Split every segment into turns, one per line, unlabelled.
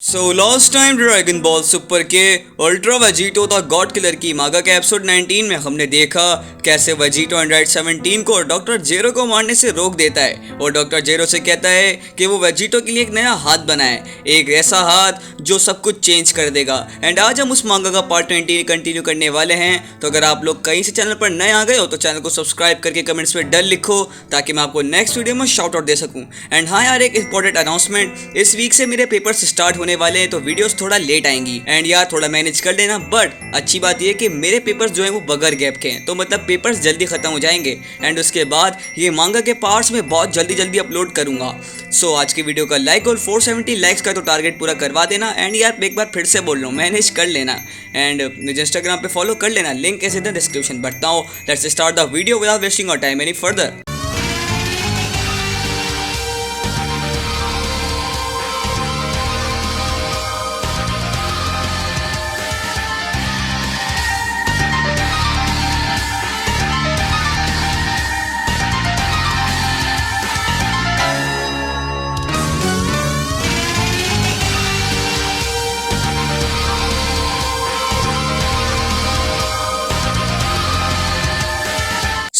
Last time dragon ball super के ultra Vegito the god killer की manga के episode 19 में हमने देखा कैसे वेजिटो एंड्रॉइड 17 को डॉक्टर जेरो को मारने से रोक देता है और डॉक्टर जेरो से कहता है कि वो वेजिटो के लिए एक नया हाथ बनाए, एक ऐसा हाथ जो सब कुछ चेंज कर देगा। एंड आज हम उस मांगा का पार्ट 20 कंटिन्यू करने वाले हैं। तो अगर आप लोग कहीं से चैनल पर नए आ गए हो तो चैनल को सब्सक्राइब करके कमेंट्स में डल लिखो ताकि मैं आपको नेक्स्ट वीडियो में शाउट आउट दे सकूं। एंड हाँ यार, एक इंपॉर्टेंट अनाउंसमेंट, इस वीक से मेरे पेपर्स स्टार्ट होने वाले हैं तो वीडियोस थोड़ा लेट आएंगी। एंड यार थोड़ा मैनेज कर लेना। बट अच्छी बात यह कि मेरे पेपर्स जो हैं वो बगैर गैप के हैं, तो मतलब पेपर्स जल्दी खत्म हो जाएंगे। एंड उसके बाद ये मांगा के पार्ट्स में बहुत जल्दी अपलोड करूंगा। सो आज की वीडियो का लाइक और 470 लाइक्स का तो टारगेट पूरा करवा देना। एंड यार एक बार फिर से बोल रहा हूँ, मैनेज कर लेना। एंड मुझे इंस्टाग्राम पे फॉलो कर लेना, link is in the description. But now let's start the video without wasting our time any further.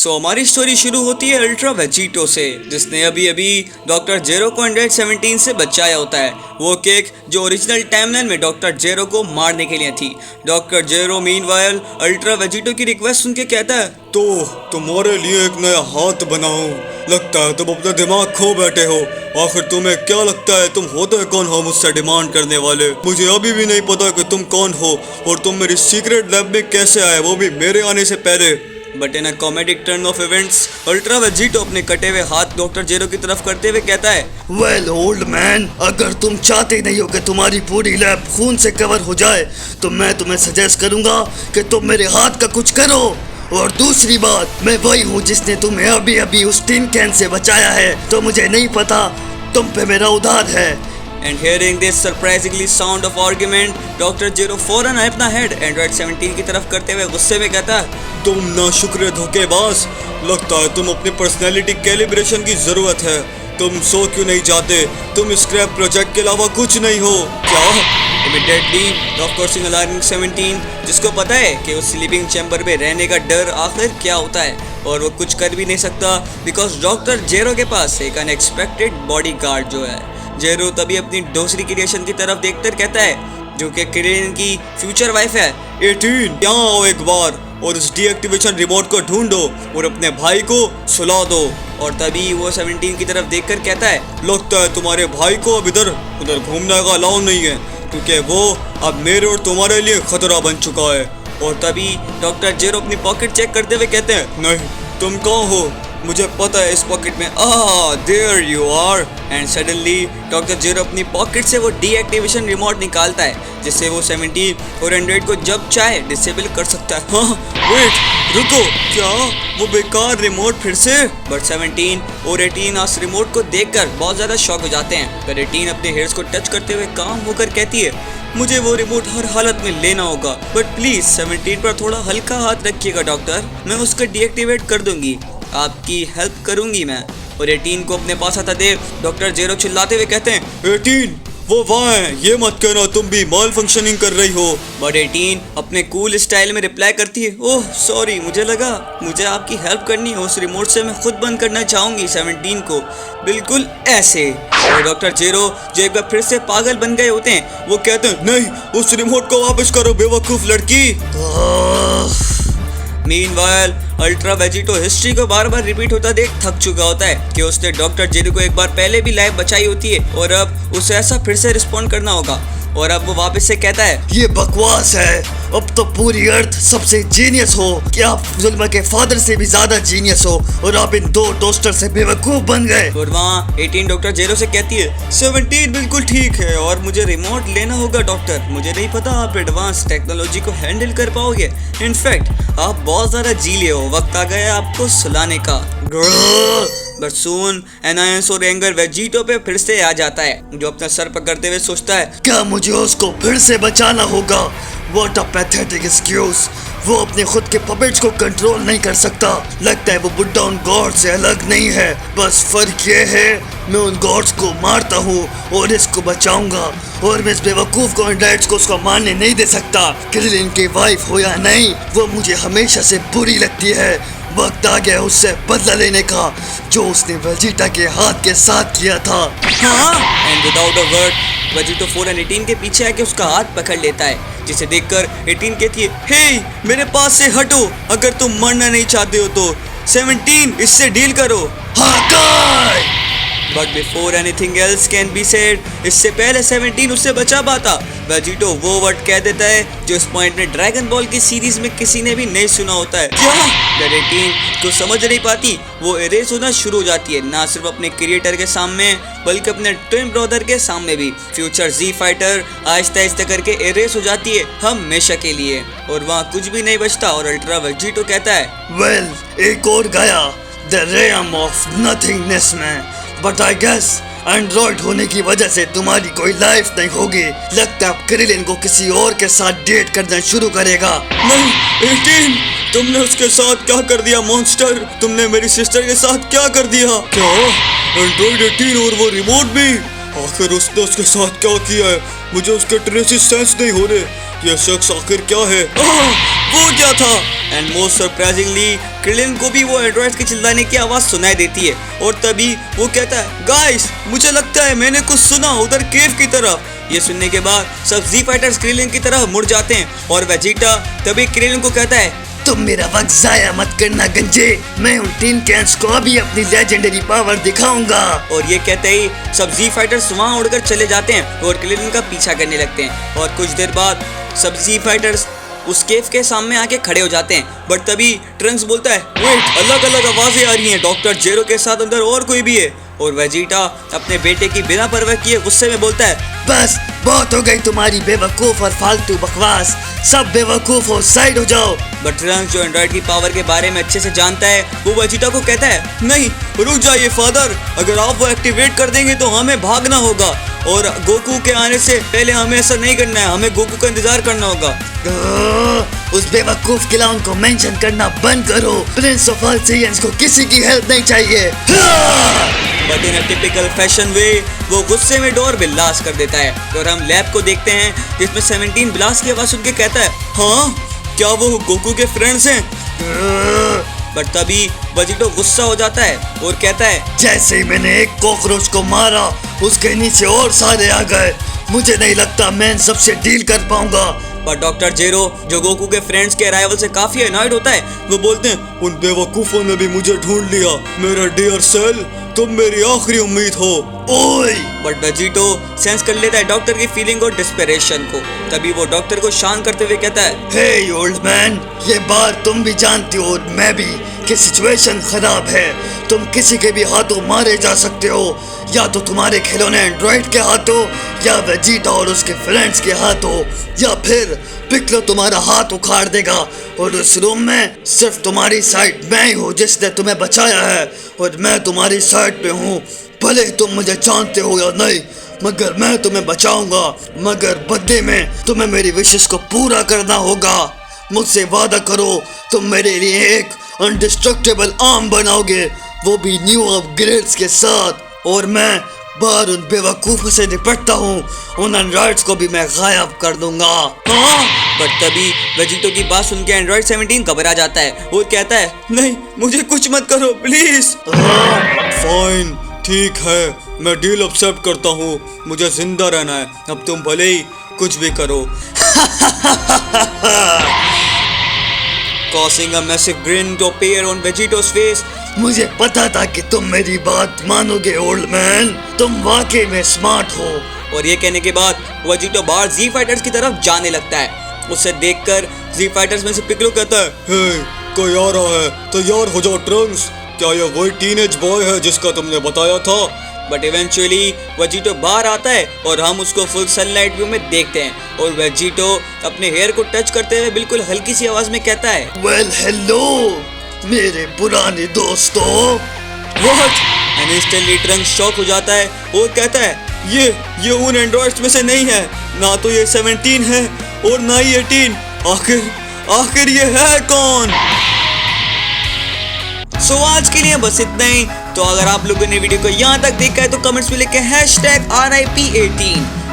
हमारी स्टोरी शुरू होती है अल्ट्रा वेजिटो से, जिसने अभी डॉक्टर जेरो को एंड्रॉइड 17 से बचाया होता है। वो केक जो ओरिजिनल टाइमलाइन में डॉक्टर जेरो को मारने के लिए थी। डॉक्टर जेरो मीनवाइल अल्ट्रा वेजिटो की रिक्वेस्ट सुन के कहता है,
तो तुम्हारे लिए एक नया हाथ बनाऊं? लगता है तुम अपना दिमाग खो बैठे हो। आखिर तुम्हें क्या लगता है तुम होते कौन हो मुझसे डिमांड करने वाले? मुझे अभी भी नहीं पता कि तुम कौन हो और तुम मेरी सीक्रेट लैब में कैसे आए, वो भी मेरे आने से पहले।
But in a comedic turn off events ultra Vegito अपने कटे हुए हाथ डॉक्टर जेरो की तरफ करते हुए कहता है,
वेल ओल्ड मैन, अगर तुम चाहते नहीं हो कि तुम्हारी पूरी लैब खून से कवर हो जाए तो मैं तुम्हें सजेस्ट करूंगा कि तुम मेरे हाथ का कुछ करो। और दूसरी बात, मैं वही हूँ जिसने तुम्हें अभी उस टिन कैन से बचाया है, तो मुझे नहीं पता तुम पे मेरा उधार है।
And hearing this surprisingly sound of argument, doctor Gero फौरन अपना हेड एंड्रॉइड 17 की तरफ करते हुए गुस्से में कहता है,
तुम नाशुक्र धोखेबाज, लगता है तुम अपनी पर्सनैलिटी कैलिब्रेशन की जरूरत है। तुम सो क्यों नहीं जाते? तुम स्क्रैप प्रोजेक्ट के अलावा कुछ नहीं हो क्या?
Immediately, डॉक्टर सिंह अलार्मिंग 17, जिसको पता है कि उस स्लीपिंग चैम्बर में रहने का डर आखिर क्या होता है और वो कुछ कर भी नहीं सकता बिकॉज डॉक्टर जेरो के पास एक अनएक्सपेक्टेड बॉडीगार्ड जो है। जेरो तभी अपनी दूसरी क्रिएशन की तरफ देखकर कहता है, जो कि क्रेन की फ्यूचर वाइफ है,
18 यहाँ आओ एक बार और उस डीएक्टिवेशन रिमोट को ढूंढो और अपने भाई को सुला दो।
और तभी वो 17 की तरफ देखकर कहता है,
लगता है तुम्हारे भाई को अब इधर उधर घूमने का अलाउ नहीं है क्योंकि वो अब मेरे और तुम्हारे लिए खतरा बन चुका है।
और तभी डॉक्टर जेरो अपनी पॉकेट चेक करते हुए कहते हैं,
नहीं, तुम कहाँ हो? मुझे पता है इस पॉकेट में।
There you are. And suddenly doctor Gero अपनी पॉकेट से वो डीएक्टिवेशन रिमोट निकालता है जिससे वो 17 और एंड्रॉइड को जब चाहे डिसेबल कर सकता है।
वेट, रुको, क्या वो बेकार रिमोट फिर से?
बट 17 और 18 उस रिमोट को देखकर बहुत ज़्यादा शॉक हो जाते हैं। पर 18 अपने हेयर्स को टच करते हुए काम होकर कहती है, मुझे वो रिमोट हर हालत में लेना होगा, बट प्लीज़ 17 पर थोड़ा हल्का हाथ रखिएगा डॉक्टर, मैं उसको डीएक्टिवेट कर दूंगी, आपकी हेल्प करूंगी मैं। और 18 को अपने पास आता देख डॉक्टर जेरो चिल्लाते हुए कहते हैं,
18 वो वहाँ है, ये मत कहना तुम भी माल फंक्शनिंग कर रही हो।
बट 18 अपने कूल स्टाइल में रिप्लाई करती है, ओह सॉरी, मुझे लगा मुझे आपकी हेल्प करनी है, उस रिमोट से मैं खुद बंद करना चाहूंगी 17 को, बिल्कुल ऐसे। और डॉक्टर जेरो जो एक बार फिर से पागल बन गए होते हैं, वो कहते हैं,
नहीं, उस रिमोट को वापस करो बेवकूफ लड़की।
मीनवाइल अल्ट्रा वेजिटो हिस्ट्री को बार रिपीट होता देख थक चुका होता है कि उसने डॉक्टर जेरो को एक बार पहले भी लाइफ बचाई होती है और अब उसे ऐसा फिर से रिस्पॉन्ड करना होगा। और अब वो वापस से कहता है,
ये बकवास है, अब तो पूरी अर्थ सबसे जीनियस हो कि आप जुल्मा के फादर से भी ज्यादा जीनियस हो और आप इन दो टोस्टर से बेवकूफ बन गए।
और वहाँ 18 डॉक्टर जेरो से कहती है,
17 बिल्कुल ठीक है और
मुझे रिमोट लेना होगा डॉक्टर, मुझे नहीं पता आप एडवांस टेक्नोलॉजी को हैंडल कर पाओगे, इनफैक्ट आप बहुत ज़्यादा जी ले हो, वक्त आ गया आपको सुलाने का। बट सून एनायंस और एंगर वेजिटो पे फिर से आ जाता है, जो अपना सर पकड़ते हुए सोचता है,
क्या मुझे उसको फिर से बचाना होगा? What a pathetic excuse. वो अपने खुद के पपेट्स को कंट्रोल नहीं कर सकता। लगता है वो बुड्ढा उन गॉड से अलग नहीं है। बस फर्क ये है मैं उन गॉड्स को मारता हूँ और इसको बचाऊंगा, और मैं इस बेवकूफ को एंड्रॉइड्स को उसको मारने नहीं दे सकता। क्रिलिन की वाइफ हो या नहीं, वो मुझे हमेशा से बुरी लगती है। वक्त आ गया उससे बदला लेने का, जो उसने वेजिटा के हाथ के साथ किया था।
हाँ। And without a word Vegito 4 and 18 के पीछे आके उसका हाथ पकड़ लेता है, जिसे देखकर 18 कहती है, हे मेरे पास से हटो, अगर तुम मरना नहीं चाहते हो तो 17 इससे डील करो।
Hakai!
But before anything else can be said, इससे पहले 17 उससे बचा पाता, वेजिटो वो वर्ड कह देता है जो इस पॉइंट में ड्रैगन बॉल की सीरीज में किसी ने भी नहीं सुना होता है। क्या? जब 18 को समझ नहीं पाती, वो इरेज होना शुरू हो जाती है, ना सिर्फ अपने क्रिएटर के सामने बल्कि अपने ट्विन ब्रदर के सामने भी। फ्यूचर जी फाइटर आहिस्ता आहिस्ता करके इरेज हो जाती है हमेशा के लिए, और वहाँ कुछ भी नहीं बचता। और अल्ट्रा वेजिटो कहता है,
वेल, एक और गया द रेयम ऑफ नथिंगनेस में। बट आई गेस एंड्रॉइड होने की वजह से तुम्हारी कोई लाइफ नहीं होगी। लगता है अब क्रिलिन को किसी और के साथ डेट करना शुरू करेगा।
नहीं 18, तुमने उसके साथ क्या कर दिया मॉन्स्टर? तुमने मेरी सिस्टर के साथ क्या कर दिया? क्या एंड्रॉइड 18 और वो रिमोट भी? आखिर उसने उसके साथ क्या किया है? मुझे उसके ट्रेसेस सेंस नहीं हो रहे। यह शख्स आखिर क्या है?
वो क्या था? एंड मोस्ट सरप्राइजिंगली क्रिलिन को भी वो एंड्रॉइड्स की चिल्लाने की आवाज सुनाई देती है, और तभी वो कहता है, गाइस मुझे लगता है मैंने कुछ सुना उधर केव की तरफ। ये सुनने के बाद सब जी फाइटर्स क्रिलिन की तरफ मुड़ जाते हैं, और वेजिटा तभी क्रिलिन को कहता है,
तुम मेरा वक्त जाया मत करना गंजे, मैं उन टीन कैंस को अभी अपनी लेजेंडरी पावर दिखाऊंगा।
और ये कहते ही सब जी फाइटर्स वहाँ उड़कर चले जाते हैं और क्रिलिन का पीछा करने लगते हैं। और कुछ देर बाद सब जी फाइटर्स उस केव के सामने आके खड़े हो जाते हैं, बट तभी ट्रंक्स बोलता है, वेट, अलग अलग आवाजें आ रही हैं, डॉक्टर जेरो के साथ अंदर और कोई भी है। और वेजिटा अपने बेटे की बिना परवाह किए गुस्से में बोलता है,
बस बहुत हो गई तुम्हारी बेवकूफ और फालतू बकवास, सब बेवकूफ हो साइड हो जाओ।
बट ट्रंक्स जो एंड्रॉइड की पावर के बारे में अच्छे से जानता है, वो वेजिटा को कहता है, नहीं रुक जाइए फादर, अगर आप वो एक्टिवेट कर देंगे तो हमें भागना होगा, और गोकू के आने से पहले हमें ऐसा नहीं करना है, हमें गोकू का इंतजार करना होगा।
उस बेवकूफ क्लाउन को मेंशन करना बंद करो। प्रिंस ऑफ ऑल साइयंस को किसी की हेल्प नहीं चाहिए।
बट इन टिपिकल फैशन वे वो गुस्से में डोर ब्लास्ट कर देता है, और हम लैब को देखते हैं जिसमें 17 ब्लास्ट की आवाज सुन के कहता है, हाँ क्या वो गोकू के फ्रेंड्स हैं? बट तभी वेजिटो गुस्सा हो जाता है और कहता है,
जैसे ही मैंने एक कॉकरोच को मारा उसके नीचे और सारे आ गए, मुझे नहीं लगता मैं इन सबसे डील कर पाऊंगा।
पर डॉक्टर जेरो जो गोकू के फ्रेंड्स के अराइवल से काफी अनॉयड होता है, वो बोलते हैं,
उन बेवकूफों ने भी मुझे ढूंढ लिया। मेरा डियर सेल, तुम मेरी आखिरी उम्मीद हो।
ओए!
बट वेजिटो सेंस कर लेता है डॉक्टर की फीलिंग और डिस्परेशन को। तभी वो डॉक्टर को शांत करते हुए कहता है,
हे ओल्ड मैन, ये बात तुम भी जानती हो और मैं भी कि सिचुएशन खराब है। तुम किसी के भी हाथों मारे जा सकते हो, या तो तुम्हारे खिलौने एंड्रॉइड के हाथों, या वेजिटा और उसके फ्रेंड्स के हाथों, या फिर पिक्लो तुम्हारा हाथ उखाड़ देगा। और उस रूम में सिर्फ तुम्हारी साइड मैं ही हूँ जिसने तुम्हें बचाया है, और मैं तुम्हारी साइड पे हूँ, भले तुम मुझे जानते हो या नहीं, मगर मैं तुम्हें बचाऊंगा। मगर बदले में तुम्हें मेरी विशेष को पूरा करना होगा। मुझसे वादा करो तुम मेरे लिए एक अनडिस्ट्रक्टेबल आर्म बनाओगे, वो भी न्यू अपग्रेड्स के साथ, और मैं बाहर उन बेवकूफों से निपटता हूँ, उन एंड्रॉइड्स को भी मैं गायब कर दूंगा।
हाँ। बट तभी वेजिटो की बात सुन के एंड्रॉइड 17 घबरा जाता है और कहता है, नहीं मुझे कुछ मत करो प्लीज।
फाइन, ठीक है, मैं डील एक्सेप्ट करता हूँ, मुझे जिंदा रहना है, अब तुम भले ही कुछ भी करो।
Causing a massive grin to appear on Vegito's face.
मुझे पता था कि तुम मेरी बात मानोगे ओल्ड मैन, तुम वाकई में स्मार्ट हो।
और ये कहने के बाद वेजिटो बाहर जी फाइटर्स की तरफ जाने लगता है। उसे देखकर जी फाइटर्स में से पिक्लो कहता है,
हे, कोई आ रहा है, तैयार हो जाओ ट्रंक्स। क्या ये वही टीनेज बॉय है जिसका तुमने बताया था?
बट इवेंचुअली वेजिटो बाहर आता है और हम उसको फुल सनलाइट व्यू में देखते हैं, और वेजिटो अपने हेयर को टच करते हुए बिल्कुल हल्की सी आवाज में कहता है,
वेल हेलो मेरे पुराने दोस्तों,
what? And instantly trunk shock हो जाता है और कहता है ये उन एंड्रॉइड्स में से नहीं है, ना तो ये 17 है और ना ही 18। आखिर ये है कौन?
सो आज के लिए बस इतना ही। तो अगर आप लोगों ने वीडियो को यहाँ तक देखा है तो कमेंट्स में लिखे #RIP18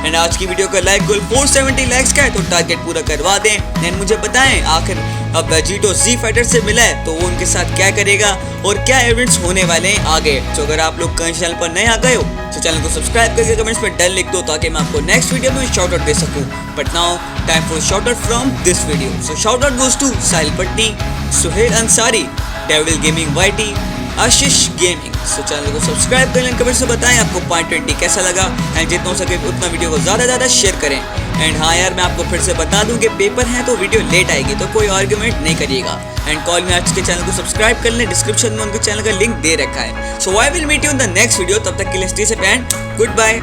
एंड आज की वीडियो का लाइक गोल 470 लाइक्स का है तो टारगेट पूरा करवा दें एंड मुझे बताएं आखिर अब वेजिटो जी फाइटर से मिला है तो वो उनके साथ क्या करेगा और क्या इवेंट्स होने वाले हैं आगे। तो अगर आप लोग कहीं चैनल पर नए आ गए हो तो चैनल को सब्सक्राइब करके कमेंट्स में डन लिख दो ताकि मैं आपको नेक्स्ट वीडियो में शाउट आउट दे सकूं। But now time for shout out from this video. So shout out goes to Sahil Patni, Suhail Ansari, devil gaming YT, Ashish gaming. So channel को सब्सक्राइब कर लें, कमेंट से बताएं आपको पॉइंट 20 कैसा लगा एंड जितना हो सके उतना वीडियो को ज़्यादा शेयर करें। एंड हाँ यार, मैं आपको फिर से बता दूं कि पेपर है तो वीडियो लेट आएगी तो कोई आर्गुमेंट नहीं करिएगा। एंड कॉल में आज के चैनल को सब्सक्राइब कर लें, डिस्क्रिप्शन में उनके चैनल का लिंक दे रखा है। So I will meet you in the next video. तब तक के लिए stay safe and good bye.